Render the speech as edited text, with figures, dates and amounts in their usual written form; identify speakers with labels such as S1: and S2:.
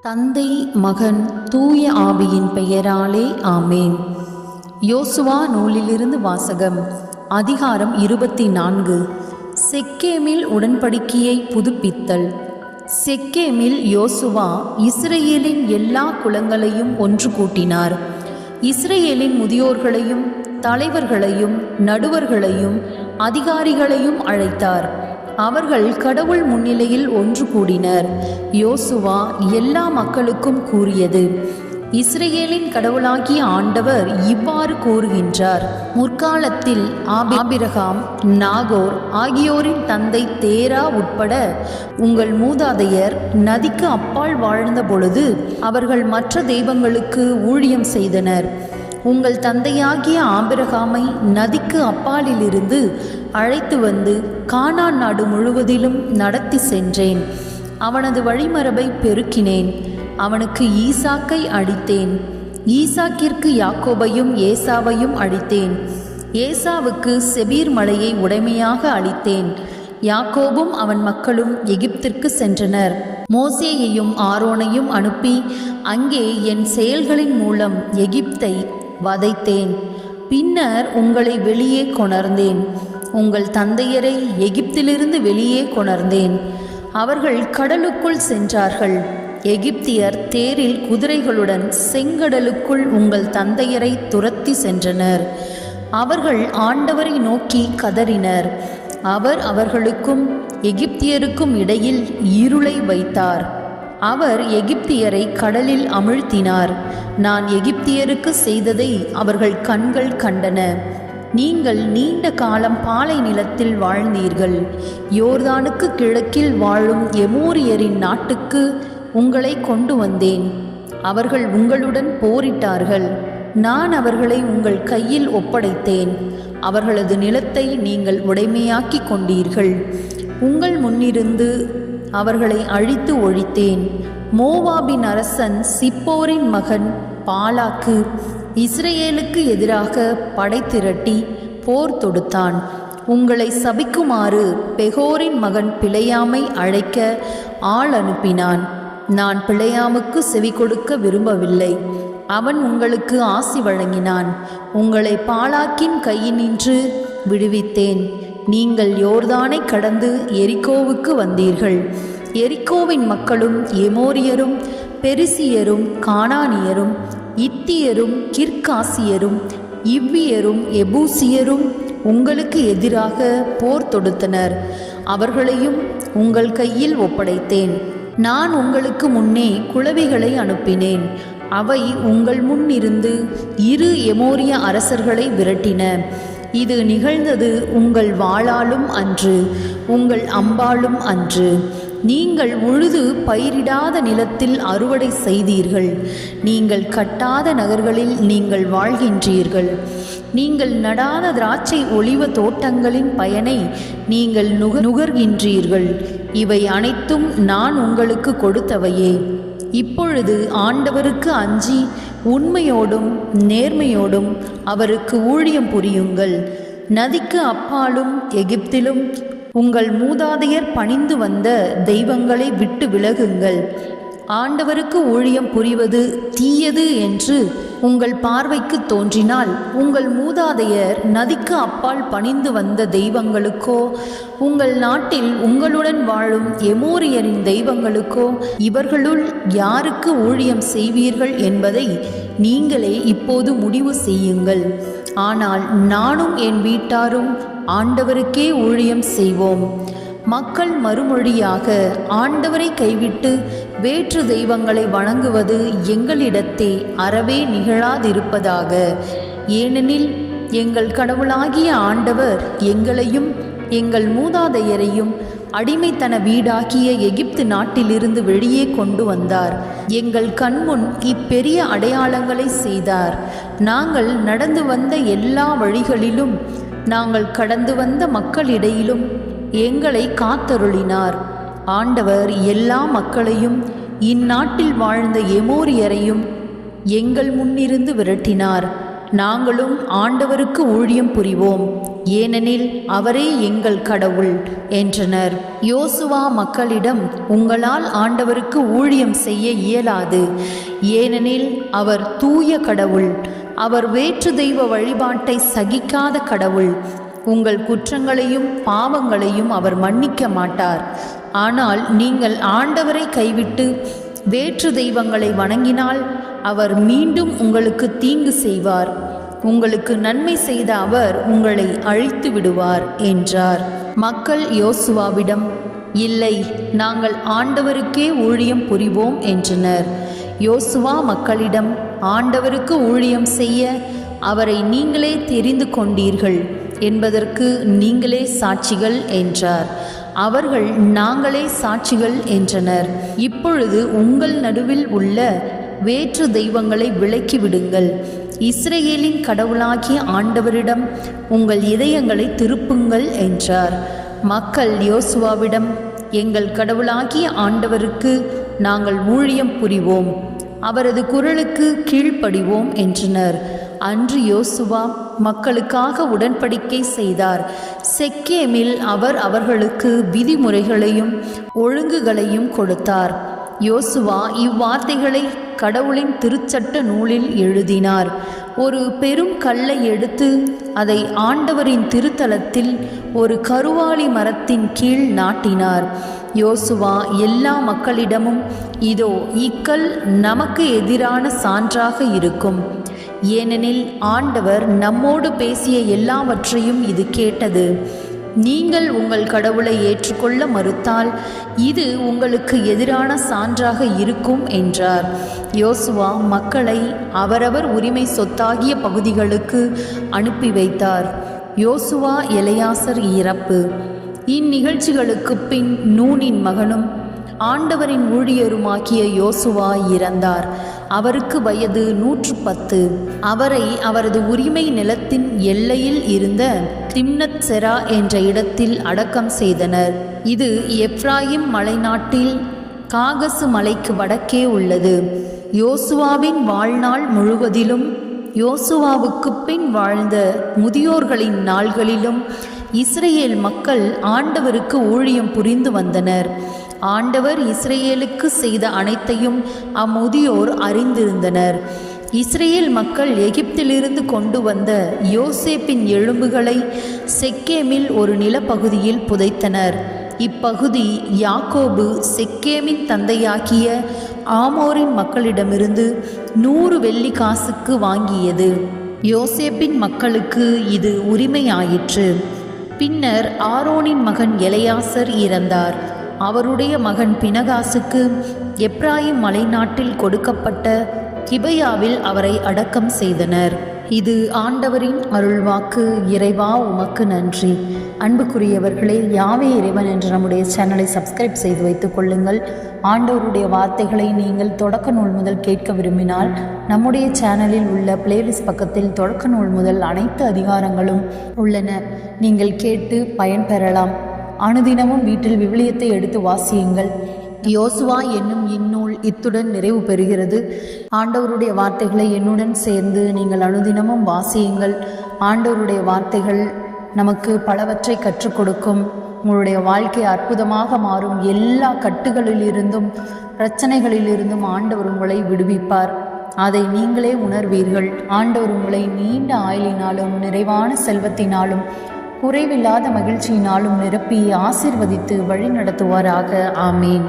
S1: தந்தை மகன் தூய ஆவியின் பெயராலே ஆமேன். யோசுவா நூலிலிருந்து வாசகம். அதிகாரம் 24. செக்கேமில் உடன்படிக்கையை புதுப்பித்தல். செக்கேமில் யோசுவா இஸ்ரேலின் எல்லா குலங்களையும் ஒன்று கூட்டினார். இஸ்ரேலின் முதியோர்களையும் தலைவர்களையும் நடுவர்களையும் அதிகாரிகளையும் அழைத்தார். அவர்கள் கடவுள் முன்னிலையில் ஒன்று கூடினர். யோசுவா எல்லா மக்களுக்கும் கூறியது: இஸ்ரேலின் கடவுளாகிய ஆண்டவர் இவ்வாறு கூறுகின்றார். முற்காலத்தில் ஆபிரகாம், நாகோர் ஆகியோரின் தந்தை தேரா உட்பட உங்கள் மூதாதையர் நதிக்கு அப்பால் வாழ்ந்த பொழுது அவர்கள் மற்ற தெய்வங்களுக்கு ஊழியம் செய்தனர். உங்கள் தந்தையாகிய ஆபிரகாமை நதிக்கு அப்பாலிலிருந்து அழைத்து வந்து கானான் நாடு முழுவதிலும் நடத்தி சென்றேன். அவனது வழிமரபை பெருக்கினேன். அவனுக்கு ஈசாக்கை அளித்தேன். ஈசாக்கிற்கு யாக்கோபையும் ஏசாவையும் அளித்தேன். ஏசாவுக்கு செபீர் மலையை உடைமையாக அளித்தேன். யாக்கோபும் அவன் மக்களும் எகிப்திற்கு சென்றனர். மோசேயையும் ஆரோனையும் அனுப்பி அங்கே என் செயல்களின் மூலம் எகிப்தை வதைத்தேன். பின்னர் உங்களை வெளியே கொணர்ந்தேன். உங்கள் தந்தையரை எகிப்திலிருந்து வெளியே கொணர்ந்தேன். அவர்கள் கடலுக்குள் சென்றார்கள். எகிப்தியர் தேரில் குதிரைகளுடன் செங்கடலுக்குள் உங்கள் தந்தையரை துரத்தி சென்றனர். அவர்கள் ஆண்டவரை நோக்கி கதறினர். அவர் அவர்களுக்கும் எகிப்தியருக்கும் இடையில் இருளை வைத்தார். அவர் எகிப்தியரை கடலில் அமிழ்த்தினார். நான் எகிப்தியருக்கு செய்ததை அவர்கள் கண்கள் கண்டன. நீங்கள் நீண்ட காலம் பாலை நிலத்தில் வாழ்ந்தீர்கள். யோர்தானுக்கு கிழக்கில் வாழும் எமோரியரின் நாட்டுக்கு உங்களை கொண்டு வந்தேன். அவர்கள் உங்களுடன் போரிட்டார்கள். நான் அவர்களை உங்கள் கையில் ஒப்படைத்தேன். அவர்களது நிலத்தை நீங்கள் உடைமையாக்கி கொண்டீர்கள். உங்கள் முன்னிருந்து அவர்களை அழித்து ஒழித்தேன். மோவாபின் அரசன் சிப்போரின் மகன் பாலாக்கு இஸ்ரேலுக்கு எதிராக படை திரட்டி போர் தொடுத்தான். உங்களை சபிக்குமாறு பெகோரின் மகன் பிழையாமை அழைக்க ஆள் அனுப்பினான். நான் பிழையாமுக்கு செவி கொடுக்க விரும்பவில்லை. அவன் உங்களுக்கு ஆசி வழங்கினான். உங்களை பாலாக்கின் கையினின்று விடுவித்தேன். நீங்கள் யோர்தானை கடந்து எரிகோவுக்கு வந்தீர்கள். எரிகோவின் மக்களும் எமோரியரும் பெரிசியரும் கானானியரும் இத்தியரும் கிர்காசியரும் இவ்வியரும் எபூசியரும் உங்களுக்கு எதிராக போர் தொடுத்தனர். அவர்களையும் உங்கள் கையில் ஒப்படைத்தேன். நான் உங்களுக்கு முன்னே குளவிகளை அனுப்பினேன். அவை உங்கள் முன்னிருந்து 2 எமோரிய அரசர்களை விரட்டின. இது நிகழ்ந்தது உங்கள் வாளாலும் அன்று, உங்கள் அம்பாலும் அன்று. நீங்கள் உழுது பயிரிடாத நிலத்தில் அறுவடை செய்தீர்கள். நீங்கள் கட்டாத நகர்களில் நீங்கள் வாழ்கின்றீர்கள். நீங்கள் நடாத திராட்சை ஒலிவ தோட்டங்களின் பயனை நீங்கள் நுகர்கின்றீர்கள். இவை அனைத்தும் நான் உங்களுக்கு கொடுத்தவையே. இப்பொழுது ஆண்டவருக்கு அஞ்சி உண்மையோடும் நேர்மையோடும் அவருக்கு ஊழியம் புரியுங்கள். நதிக்கு அப்பாலும் எகிப்திலும் உங்கள் மூதாதையர் பணிந்து வந்த தெய்வங்களை விட்டு விலகுங்கள். ஆண்டவருக்கு ஊழியம் புரிவது தீயது என்று உங்கள் பார்வைக்கு தோன்றினால், உங்கள் மூதாதையர் நதிக்கு அப்பால் பணிந்து வந்த தெய்வங்களுக்கோ உங்கள் நாட்டில் உங்களுடன் வாழும் எமோரியரின் தெய்வங்களுக்கோ இவர்களுள் யாருக்கு ஊழியம் செய்வீர்கள் என்பதை நீங்களே இப்போது முடிவு செய்யுங்கள். ஆனால் நானும் என் வீட்டாரும் ஆண்டவருக்கே ஊழியம் செய்வோம். மக்கள் மறுமொழியாக, ஆண்டவரை கைவிட்டு வேற்று தெய்வங்களை வணங்குவது எங்களிடத்தே அறவே நிகழாதிருப்பதாக. ஏனெனில் எங்கள் கடவுளாகிய ஆண்டவர் எங்களையும் எங்கள் மூதாதையரையும் அடிமைத்தன வீடாகிய எகிப்து நாட்டிலிருந்து வெளியே கொண்டு வந்தார். எங்கள் கண்முன் இப்பெரிய அடையாளங்களை செய்தார். நாங்கள் நடந்து வந்த எல்லா வழிகளிலும் நாங்கள் கடந்து வந்த மக்களிடையிலும் எங்களை காத்தருளினார். ஆண்டவர் எல்லா மக்களையும் இந்நாட்டில் வாழ்ந்த எமோரியரையும் எங்கள் முன்னிருந்து விரட்டினார். நாங்களும் ஆண்டவருக்கு ஊழியம் புரிவோம், ஏனெனில் அவரே எங்கள் கடவுள் என்றனர். யோசுவா மக்களிடம், உங்களால் ஆண்டவருக்கு ஊழியம் செய்ய இயலாது, ஏனெனில் அவர் தூய கடவுள், அவர் வேற்று தெய்வ வழிபாட்டை சகிக்காத கடவுள். உங்கள் குற்றங்களையும் பாவங்களையும் அவர் மன்னிக்க மாட்டார். ஆனால் நீங்கள் ஆண்டவரை கைவிட்டு வேற்று தெய்வங்களை வணங்கினால் அவர் மீண்டும் உங்களுக்கு தீங்கு செய்வார். உங்களுக்கு நன்மை செய்த அவர் உங்களை அழித்து விடுவார் என்றார். மக்கள் யோசுவாவிடம், இல்லை, நாங்கள் ஆண்டவருக்கே ஊழியம் புரிவோம் என்றனர். யோசுவா மக்களிடம், ஆண்டவருக்கு ஊழியம் செய்ய அவரை நீங்களே தெரிந்து கொண்டீர்கள் என்பதற்கு நீங்களே சாட்சிகள் என்றார். அவர்கள், நாங்களே சாட்சிகள் என்றனர். இப்பொழுது உங்கள் நடுவில் உள்ள வேற்று தெய்வங்களை விலக்கிவிடுங்கள், இஸ்ரவேலின் கடவுளாகிய ஆண்டவரிடம் உங்கள் இதயங்களை திருப்புங்கள் என்றார். மக்கள் யோசுவாவிடம், எங்கள் கடவுளாகிய ஆண்டவருக்கு நாங்கள் ஊழியம் புரிவோம், அவரது குரலுக்கு கீழ்ப்படிவோம் என்றனர். அன்று யோசுவா மக்களுக்காக உடன்படிக்கை செய்தார். செக்கேமில் அவர் அவர்களுக்கு விதிமுறைகளையும் ஒழுங்குகளையும் கொடுத்தார். யோசுவா இவ்வார்த்தைகளை கடவுளின் திருச்சட்ட நூலில் எழுதினார். ஒரு பெரும் கல்லை எடுத்து அதை ஆண்டவரின் திருத்தலத்தில் ஒரு கருவாலி மரத்தின் கீழ் நாட்டினார். யோசுவா எல்லா மக்களிடமும், இதோ இக்கல் நமக்கு எதிரான சான்றாக இருக்கும், ஏனெனில் ஆண்டவர் நம்மோடு பேசிய எல்லாவற்றையும் இது கேட்டது. நீங்கள் உங்கள் கடவுளை ஏற்றுக்கொள்ள மறுத்தால் இது உங்களுக்கு எதிரான சான்றாக இருக்கும் என்றார். யோசுவா மக்களை அவரவர் உரிமை சொத்தாகிய பகுதிகளுக்கு அனுப்பி வைத்தார். யோசுவா எலெயாசர் இறப்பு. இந்நிகழ்ச்சிகளுக்கு பின் நூனின் மகனும் ஆண்டவரின் ஊழியருமாகிய யோசுவா இறந்தார். அவருக்கு வயது 110. அவரை அவரது உரிமை நிலத்தின் எல்லையில் இருந்த திம்னத் செரா என்ற இடத்தில் அடக்கம் செய்தனர். இது எப்ராயிம் மலைநாட்டில் காகசு மலைக்கு வடக்கே உள்ளது. யோசுவாவின் வாழ்நாள் முழுவதிலும் யோசுவாவுக்கு பின் வாழ்ந்த முதியோர்களின் நாள்களிலும் இஸ்ரேல் மக்கள் ஆண்டவருக்கு ஊழியம் புரிந்து வந்தனர். ஆண்டவர் இஸ்ரேலுக்கு செய்த அனைத்தையும் அம்முதியோர் அறிந்திருந்தனர். இஸ்ரேல் மக்கள் எகிப்திலிருந்து கொண்டு வந்த யோசேப்பின் எலும்புகளை செக்கேமில் ஒரு நிலப்பகுதியில் புதைத்தனர். இப்பகுதி யாக்கோபு செக்கேமின் தந்தையாகிய ஆமோரின் மக்களிடமிருந்து 100 வெள்ளி காசுக்கு வாங்கியது. யோசேப்பின் மக்களுக்கு இது உரிமையாயிற்று. பின்னர் ஆரோனின் மகன் எலெயாசர் இறந்தார். அவருடைய மகன் பினகாசுக்கு எப்ராயிம் மலைநாட்டில் கொடுக்கப்பட்ட கிபையாவில் அவரை அடக்கம் செய்தனர். இது ஆண்டவரின் அருள்வாக்கு. இறைவா உமக்கு நன்றி. அன்புக்குரியவர்களே, யாவே இறைவன் என்ற நம்முடைய சேனலை சப்ஸ்கிரைப் செய்து வைத்துக் கொள்ளுங்கள். ஆண்டவருடைய வார்த்தைகளை நீங்கள் தொடக்க நூல் முதல் கேட்க விரும்பினால் நம்முடைய சேனலில் உள்ள பிளேலிஸ்ட் பக்கத்தில் தொடக்க நூல் முதல் அனைத்து அதிகாரங்களும் உள்ளன. நீங்கள் கேட்டு பயன்பெறலாம். அனுதினமும் வீட்டில் விவிலியத்தை எடுத்து வாசியுங்கள். யோசுவா என்னும் இந்நூல் இத்துடன் நிறைவு பெறுகிறது. ஆண்டவருடைய வார்த்தைகளை என்னுடன் சேர்ந்து நீங்கள் அனுதினமும் வாசியுங்கள். ஆண்டவருடைய வார்த்தைகள் நமக்கு பலவற்றை கற்றுக் கொடுக்கும். உங்களுடைய வாழ்க்கை அற்புதமாக மாறும். எல்லா கட்டுகளிலிருந்தும் பிரச்சனைகளிலிருந்தும் ஆண்டவர் உங்களை விடுவிப்பார். அதை நீங்களே உணர்வீர்கள். ஆண்டவர் உங்களை நீண்ட ஆயுளினாலும் நிறைவான செல்வத்தினாலும் குறைவில்லாத மகிழ்ச்சியினாலும் நிரப்பி ஆசீர்வதித்து வழி நடத்துவாராக. ஆமீன்.